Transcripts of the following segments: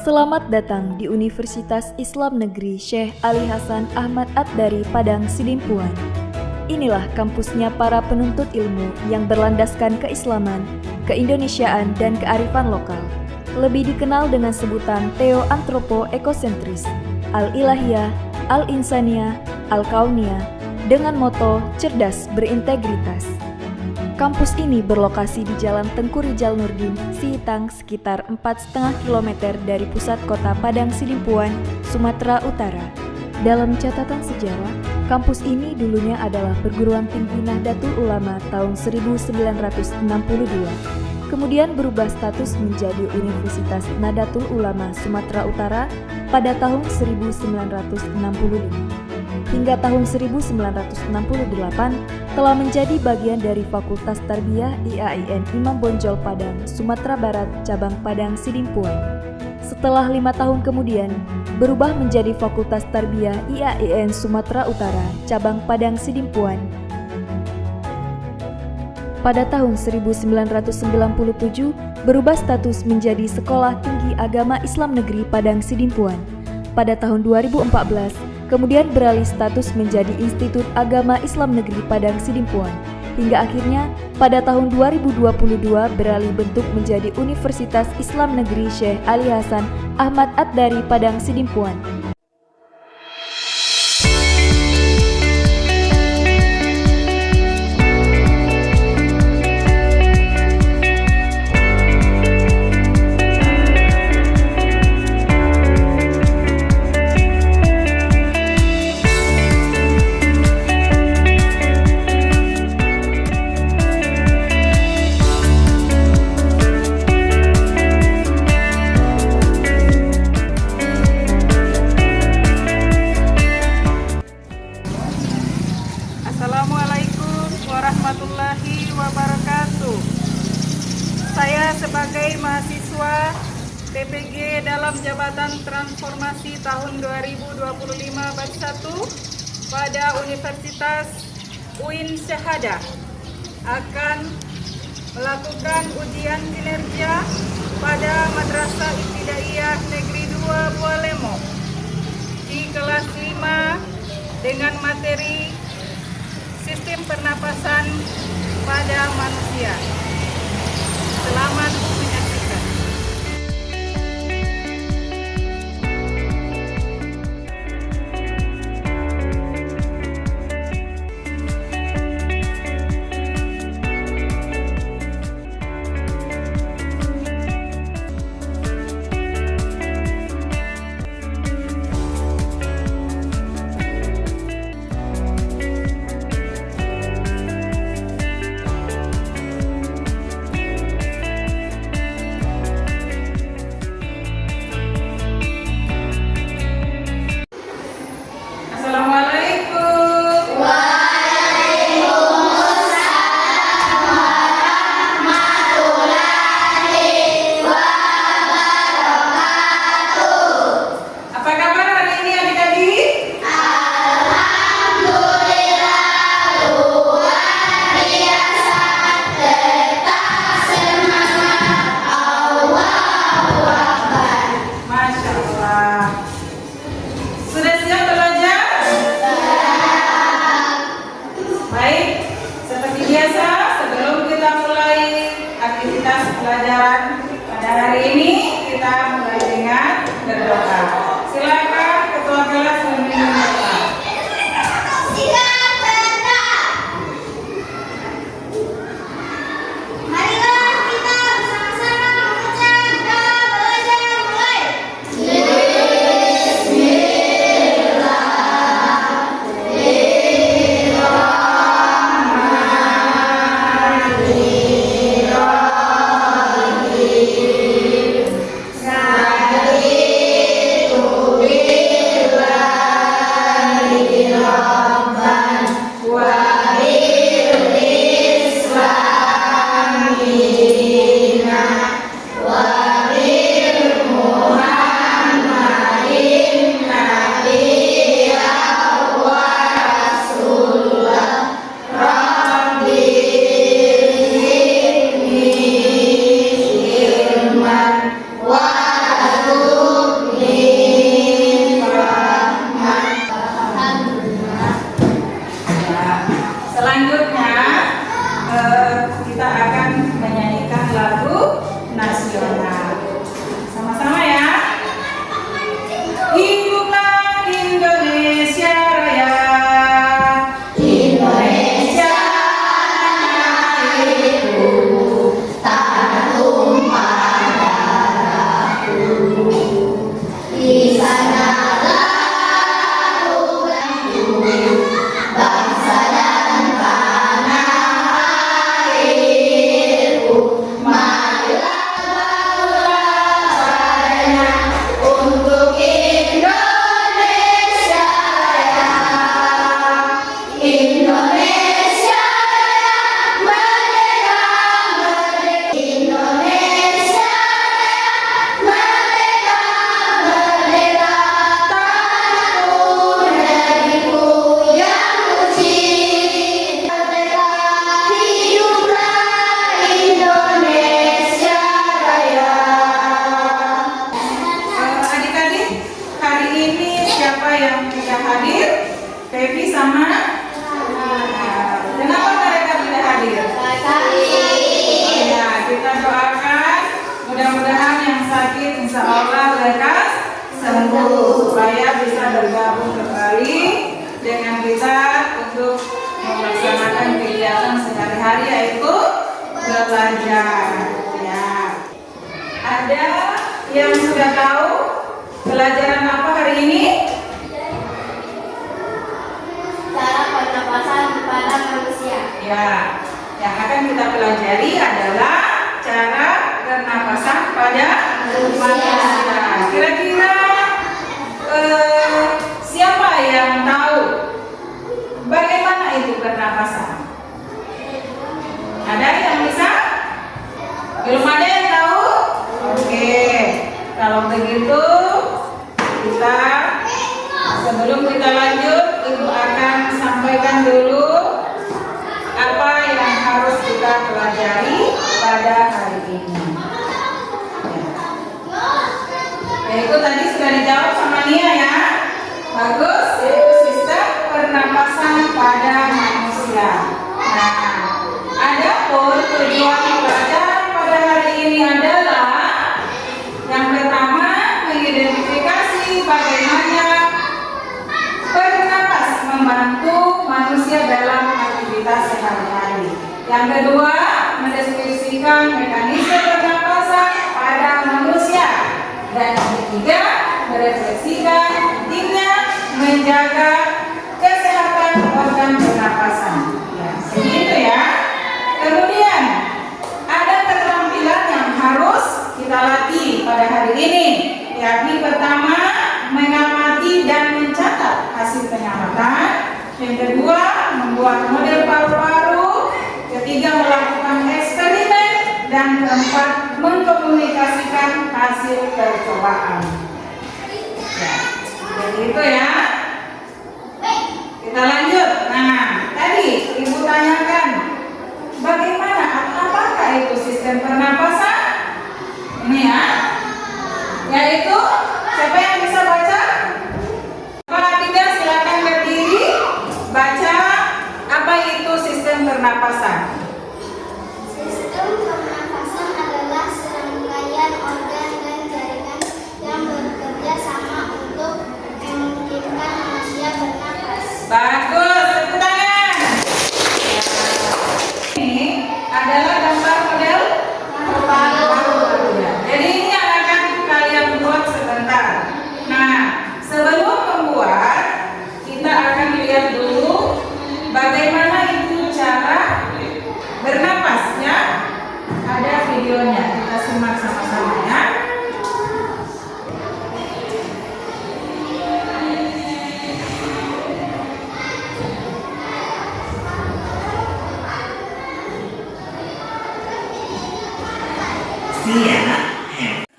Selamat datang di Universitas Islam Negeri Syekh Ali Hasan Ahmad At-Dari Padang Sidimpuan. Inilah kampusnya para penuntut ilmu yang berlandaskan keislaman, keindonesiaan, dan kearifan lokal. Lebih dikenal dengan sebutan Theo-Antropo-Ekosentris, Al-Ilahiyah, Al-Insaniyah, Al-Kauniyah, dengan moto cerdas berintegritas. Kampus ini berlokasi di Jalan Tengku Rijal Nurdin, Sihitang, sekitar 4,5 km dari pusat kota Padang Sidimpuan, Sumatera Utara. Dalam catatan sejarah, kampus ini dulunya adalah perguruan tinggi Nahdlatul Ulama tahun 1962, kemudian berubah status menjadi Universitas Nahdlatul Ulama Sumatera Utara pada tahun 1965. Hingga tahun 1968 telah menjadi bagian dari Fakultas Tarbiyah IAIN Imam Bonjol Padang, Sumatera Barat, cabang Padang Sidimpuan. Setelah 5 tahun kemudian, berubah menjadi Fakultas Tarbiyah IAIN Sumatera Utara, cabang Padang Sidimpuan. Pada tahun 1997, berubah status menjadi Sekolah Tinggi Agama Islam Negeri Padang Sidimpuan. Pada tahun 2014, kemudian beralih status menjadi Institut Agama Islam Negeri Padang Sidimpuan, hingga akhirnya pada tahun 2022 beralih bentuk menjadi Universitas Islam Negeri Syekh Ali Hasan Ahmad At-Dari Padang Sidimpuan. Assalamualaikum warahmatullahi wabarakatuh. Saya sebagai mahasiswa PPG dalam Jabatan Transformasi tahun 2025 batch 1 pada Universitas UIN Syahada akan melakukan ujian kinerja pada Madrasah Ibtidaiyah Negeri 2 Bualemo di kelas 5 dengan materi Sistem Pernapasan pada Manusia. Selamat menyaksikan. Pelajaran pada hari ini kita mulai dengan berdoa. Silakan ketua kelas memimpin doa. Marilah kita bersama-sama mengucap doa belajar mulai. Bismillahirrahmanirrahim. belajar. Ya. Ada yang sudah tahu pelajaran apa hari ini? Cara pernapasan pada manusia. Ya, yang akan kita pelajari adalah cara pernapasan pada manusia. Kira-kira siapa yang tahu bagaimana itu pernapasan? Ada yang bisa? Belum ada yang tahu? Oke, kalau begitu kita sebelum kita lanjut, Ibu akan sampaikan dulu apa yang harus kita pelajari pada hari ini. Yaitu tadi sudah dijawab sama Nia ya. Bagus, yaitu sistem pernapasan pada manusia. Nah, adapun tujuan pelajaran pada hari ini adalah yang pertama mengidentifikasi bagaimana bernapas membantu manusia dalam aktivitas sehari-hari. Yang kedua, mendeskripsikan mekanisme pernapasan pada manusia. Dan yang ketiga, merefleksikan pentingnya menjaga kesehatan organ pernapasan. Ya, begitu ya. Kemudian ada keterampilan yang harus kita latih pada hari ini, yakni pertama mengamati dan mencatat hasil pengamatan. Yang kedua, membuat model paru-paru. Ketiga, melakukan eksperimen. Dan keempat, mengkomunikasikan hasil percobaan. Ya, begitu ya. Kita lanjut. Nah, tadi Ibu tanyakan, bagaimana? Apakah itu sistem pernapasan? Ini ya. Yaitu, siapa yang bisa baca? Kalau tidak, silakan berdiri. Baca apa itu sistem pernapasan. Sistem pernapasan adalah serangkaian organ dan jaringan yang bekerja sama untuk memungkinkan manusia bernapas. Bagus, tepuk tangan. Ini adalah gambar model paru-paru. Jadi ini yang akan kalian buat sebentar. Nah, sebelum membuat, kita akan lihat dulu bagaimana itu cara bernapasnya. Ada videonya, kita simak sama-sama ya. Siap,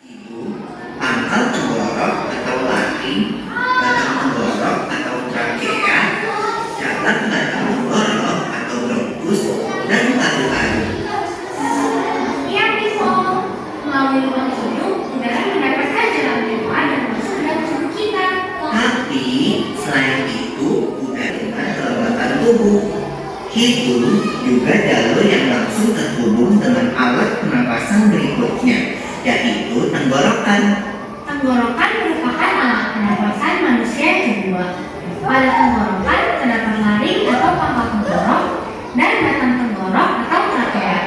ibu, pangkal tenggorok atau lari, batang tenggorok atau trakea, jalan batang tenggorok atau bronkus, dan paru-paru. Iya, Pipo. Melalui lubang hidung, udara mendapatkan jalan keluar dan masuk ke dalam tubuh kita. Tapi selain itu, udara dengan kelembapan tubuh. Hidung juga jalur yang langsung terhubung dengan alat pernapasan berikutnya, yaitu tenggorokan. Tenggorokan merupakan alat pernapasan manusia yang kedua. Pada tenggorokan terdapat laring atau pangkal tenggorok dan batang tenggorok atau trakea.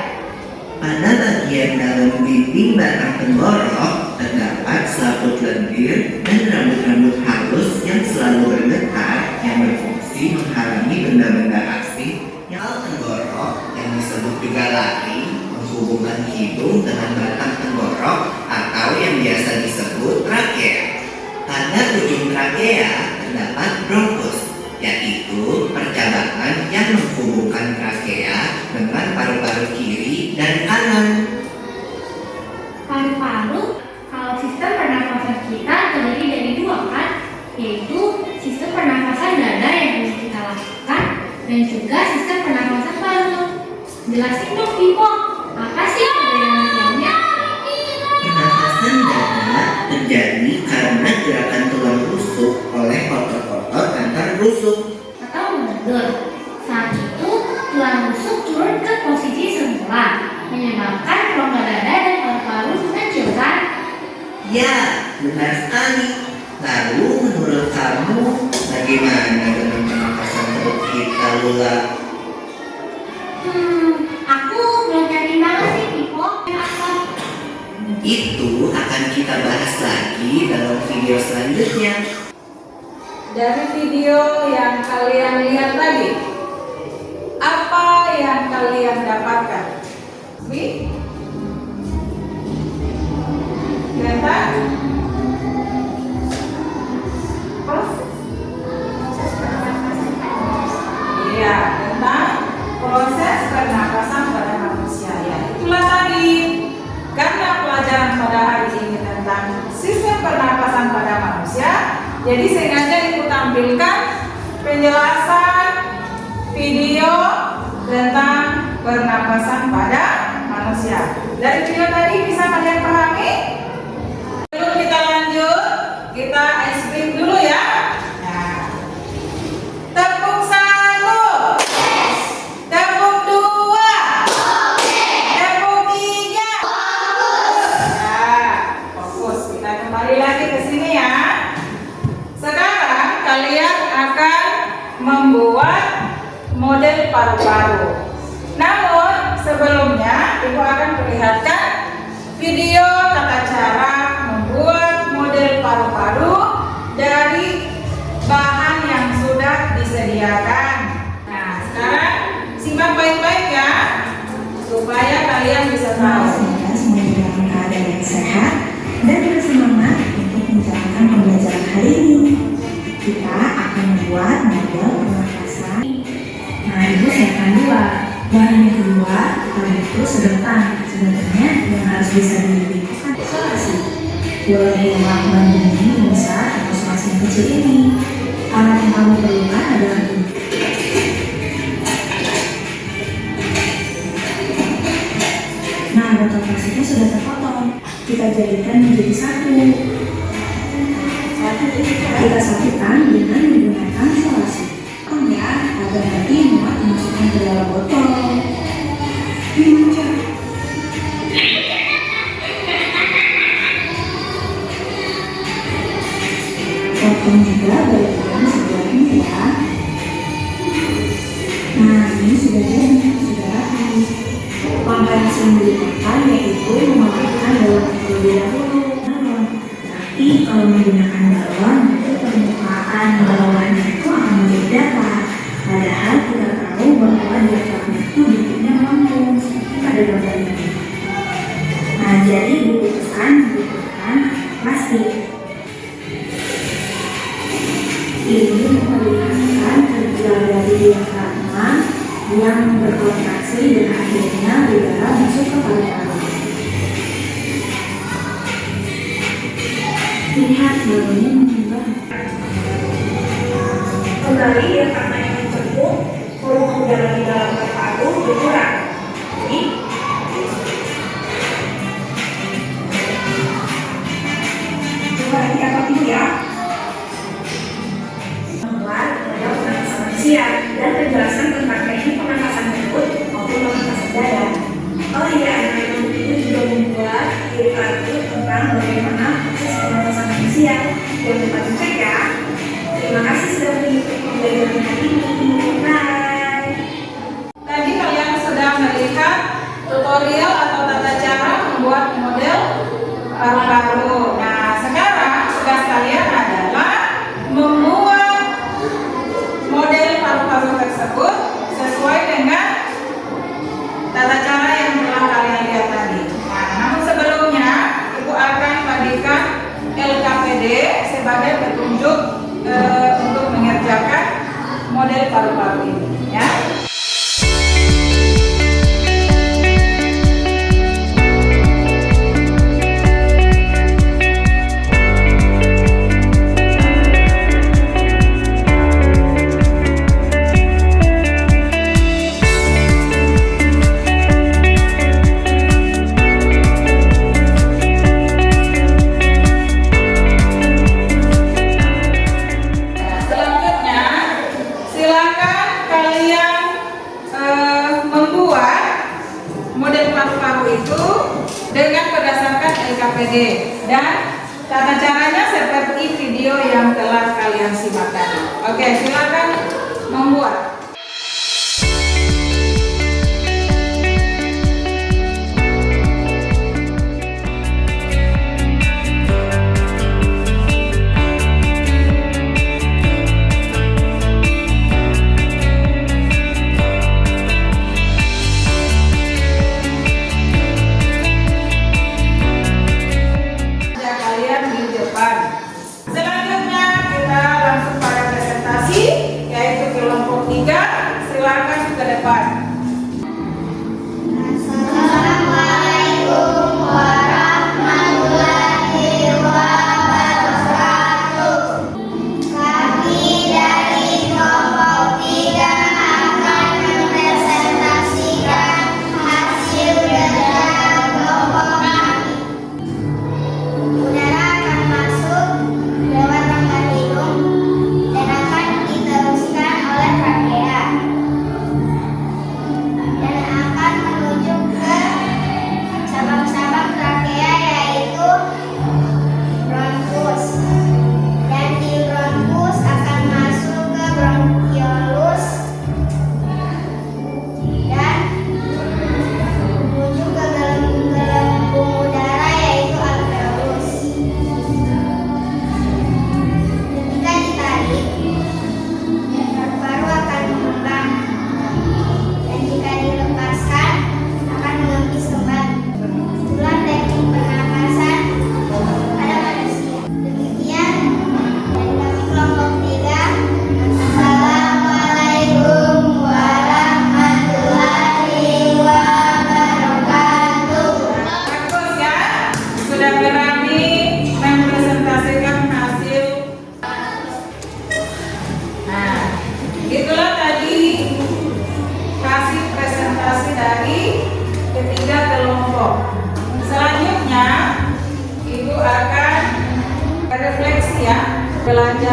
Pada bagian dalam dinding batang tenggorok terdapat selaput lendir dan rambut-rambut halus yang selalu bergetar yang berfungsi menghalangi benda-benda asing. Yang tenggorok yang disebut juga lari menghubungkan hidung dengan batang tenggorok atau yang biasa disebut trakea. Pada ujung trakea terdapat bronkus, yaitu percabangan yang menghubungkan trakea dengan paru-paru kiri dan kanan. Paru-paru, kalau sistem pernapasan kita terdiri dari dua kan, yaitu sistem pernapasan dada yang bisa kita lakukan dan juga sistem pernapasan paru. Jelasin dong, Pipo, apa sih perbedaan keduanya? Pernapasan dada terjadi karena gerakan tulang rusuk oleh otot-otot antar rusuk. Atau mundur. Saat itu, tulang rusuk turun ke posisi semula, menyebabkan rongga dada dan paru-paru mengecilkan. Ya, benar sekali. Lalu menurut kamu, bagaimana dengan pernapasan perut kita, Lula? Aku belum yakin banget dari video yang kalian lihat tadi, apa yang kalian dapatkan? Wi? Ternyata iya, tentang proses pernapasan pada manusia. Ya, itulah tadi. Karena pelajaran pada hari ini tentang sistem pernapasan pada manusia, jadi sengaja Ibu tampilkan penjelasan video tentang pernapasan pada manusia. Dari video tadi bisa kalian pahami? Sebelum kita lanjut, kita ice cream dulu ya. Nah, tepuk satu, tepuk dua, tepuk tiga. Nah, fokus. Kita kembali lagi ke sini ya. Sekarang kalian akan membuat model paru-paru. Namun sebelumnya Ibu akan perlihatkan video tata cara membuat model paru-paru dari bahan yang sudah disediakan. Nah, sekarang simak baik-baik ya, supaya kalian bisa tahu. Semoga semuanya dalam keadaan yang sehat dan bersemangat untuk menjalankan pembelajaran hari ini. Kita akan membuat model pernapasan. Nah, Ibu siapkan dua. Bahan yang kedua, kita butuh sedotan. Sedotannya yang harus bisa diberikan isolasi. Boleh yang banding besar atau isolasi yang kecil ini. Alat yang kamu perlukan adalah ini. Nah, botol plastiknya sudah terpotong. Kita jadikan menjadi satu. Kita satukan dengan menggunakan isolasi. Ya, agar nanti muat dimasukkan ke dalam botol. Potong juga bagian sebelahnya ya. Nah, ini sudah jadi, sudah rapi. Langkah yang sering dilakukan yaitu memasukkan dalam terlebih dahulu. Tapi kalau menggunakan balon, itu permukaan balonnya itu akan menjadi datar. Padahal kita tahu bahwa diafragma itu bentuknya melengkung seperti pada gambar ini. Nah, jadi dibutuhkan plastik. Ini memperlihatkan kerja dari diafragma yang berkontraksi dan akhirnya udara masuk ke paru-paru. Lihat balonnya mengembang. Kembali diafragma yang tercebur, volume udara di dalam paru-paru berkurang. Jadi, coba kita dulu ya. Membuat model pernapasan manusia dan penjelasan tentang teknik pernapasan berikut maupun pernapasan dada. Oh iya, anak-anak itu juga membuat literatur tentang bagaimana proses pernapasan manusia. Jangan lupa dicek ya. Terima kasih sudah mengikuti pembelajaran hari ini. Bye. Tadi kalian sudah melihat tutorial atau tata cara membuat model paru-paru. Nah, sekarang tugas kalian adalah membuat model paru-paru tersebut sesuai dengan tata cara yang telah kalian lihat tadi. Nah, namun sebelumnya Ibu akan bagikan LKPD sebagai petunjuk untuk mengerjakan model paru-paru ini, ya. Dengan berdasarkan LKPD dan tata caranya seperti video yang telah kalian simak tadi. Oke, silakan membuat.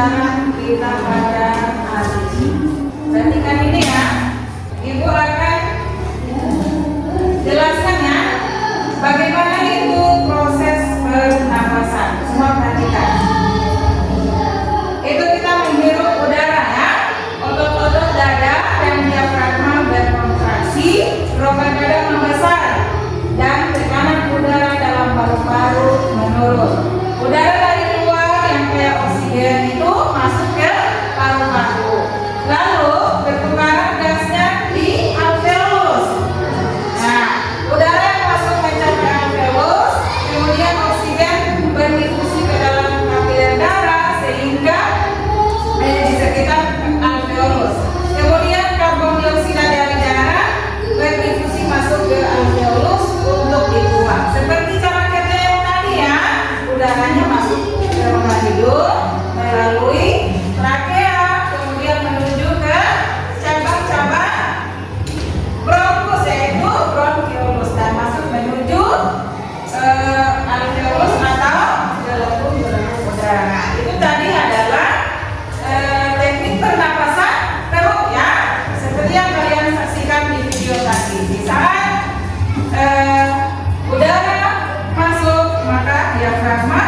pelajaran kita pada hari ini. Perhatikan ini ya, Ibu akan jelaskan ya bagaimana itu proses pernapasan. Semua perhatikan. Itu kita menghirup udara ya, otot-otot dada dan diafragma berkontraksi, rongga dada membesar dan tekanan udara dalam paru-paru menurun. Udara dari luar yang kayak oksigen itu masuk ke paru-paru, lalu bertukaran gasnya di alveolus. Nah, udara yang masuk mencapai alveolus, kemudian oksigen berdifusi ke dalam kapiler darah sehingga di sekitar alveolus. Kemudian karbon dioksida dari darah berdifusi masuk ke alveolus untuk dibuang. Seperti cara kerja yang tadi ya, udaranya masuk ke rongga hidung melalui trakea, kemudian menuju ke cabang-cabang bronkus yaitu bronkiolus dan masuk menuju alveolus atau gelembung udara. Nah, itu tadi adalah teknik pernapasan perut ya, seperti yang kalian saksikan di video tadi. Di saat udara masuk maka diafragma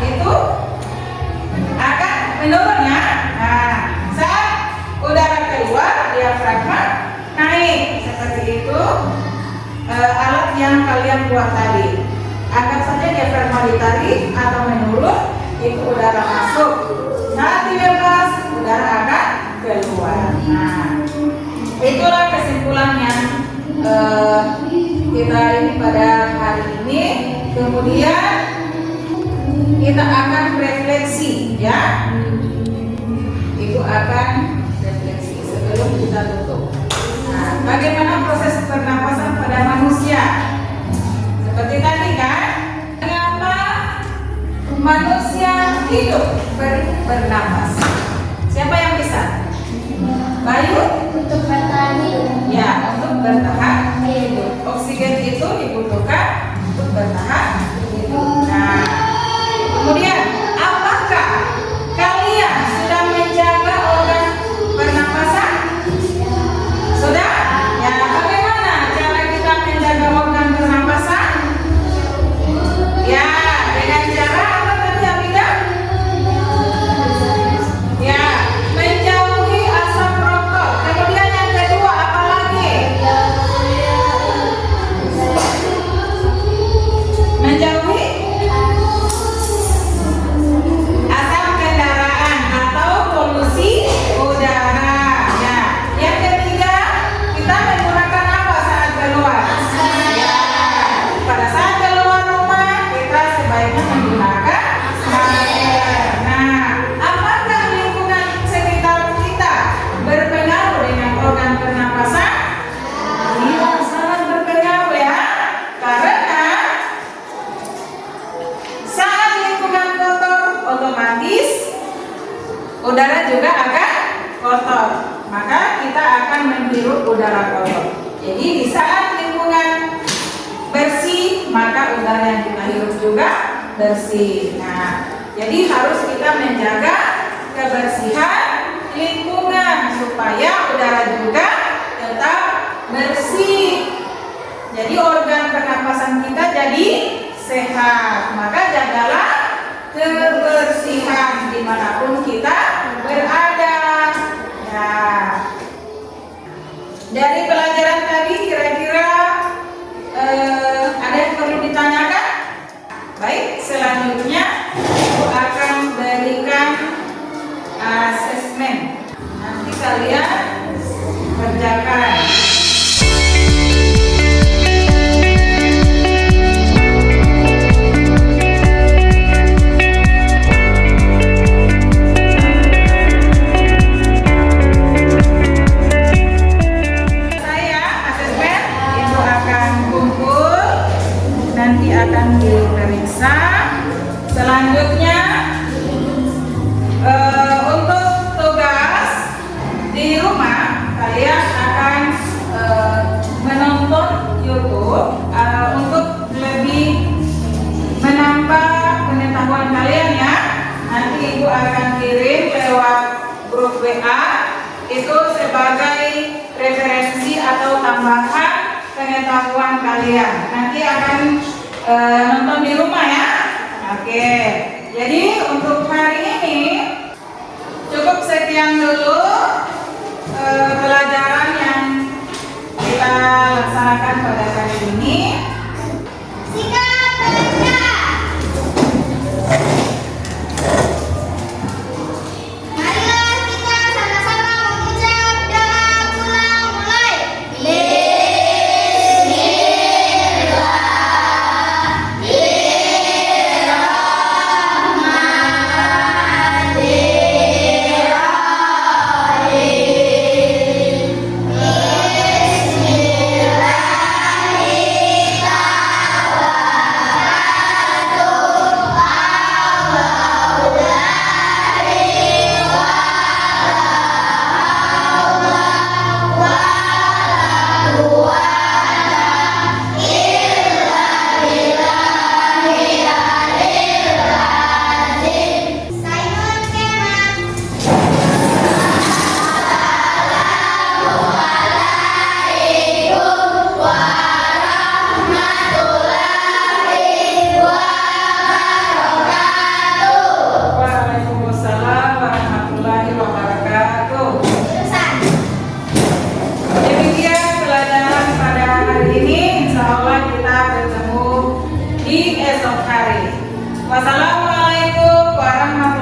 itu akan menurun ya. Nah, saat udara keluar diafragma naik seperti itu. Alat yang kalian buat tadi, anggap saja diafragma ditarik atau menurun, itu udara masuk. Saat dibebas udara akan keluar. Nah, itulah kesimpulan yang kita ini pada hari ini. Kemudian kita akan refleksi ya. Ibu akan refleksi sebelum kita tutup. Nah, bagaimana proses pernapasan pada manusia? Seperti tadi kan, mengapa manusia hidup bernapas? Siapa yang bisa? Bayu? Untuk bertahan hidup. Ya, untuk bertahan hidup. Oksigen itu dibutuhkan untuk bertahan hidup. Nah, kemudian apakah kalian sudah menjaga organ pernapasan? Sudah? Ya, bagaimana cara kita menjaga organ pernapasan? Ya, dengan cara apa tadi Abida? Ya, menjauhi asap rokok. Kemudian yang kedua apa lagi? Menjauhi asap kendaraan atau polusi udara. Ya, yang ketiga kita menggunakan apa saat keluar? Ya, pada saat keluar rumah kita sebaiknya menggunakan masker. Nah, apakah lingkungan sekitar kita berpengaruh dengan organ pernapasan? Iya, sangat berpengaruh ya. Karena saat lingkungan kotor, otomatis udara juga akan kotor. Maka kita akan menghirup udara kotor. Jadi di saat lingkungan bersih, maka udara yang kita hirup juga bersih. Nah, jadi harus kita menjaga kebersihan lingkungan supaya udara juga tetap bersih. Jadi organ pernapasan kita jadi sehat. Maka jagalah kebersihan dimanapun kita berada. Ya. Dari pelajaran tadi kira-kira ada yang perlu ditanyakan? Baik, selanjutnya Ibu akan berikan asesmen. Nanti kalian kerjakan. Saya asesmen, Ibu akan kumpul, nanti akan diperiksa. Selanjutnya untuk tugas di rumah kalian akan menonton YouTube untuk lebih menambah pengetahuan kalian ya. Nanti Ibu akan kirim itu sebagai referensi atau tambahan pengetahuan kalian. Nanti akan nonton di rumah ya. Oke. Jadi untuk hari ini cukup sekian dulu pelajaran yang kita laksanakan pada hari ini. Sikap belajar. Marilah kita sama-sama mengucap doa pulang mulai. Simon Keman. Waalaikumsalam warahmatullahi wabarakatuh. Jurusan. Demikian pelajaran pada hari ini. Insya Allah kita bertemu di esok hari. Wassalamualaikum warahmatullahi wabarakatuh.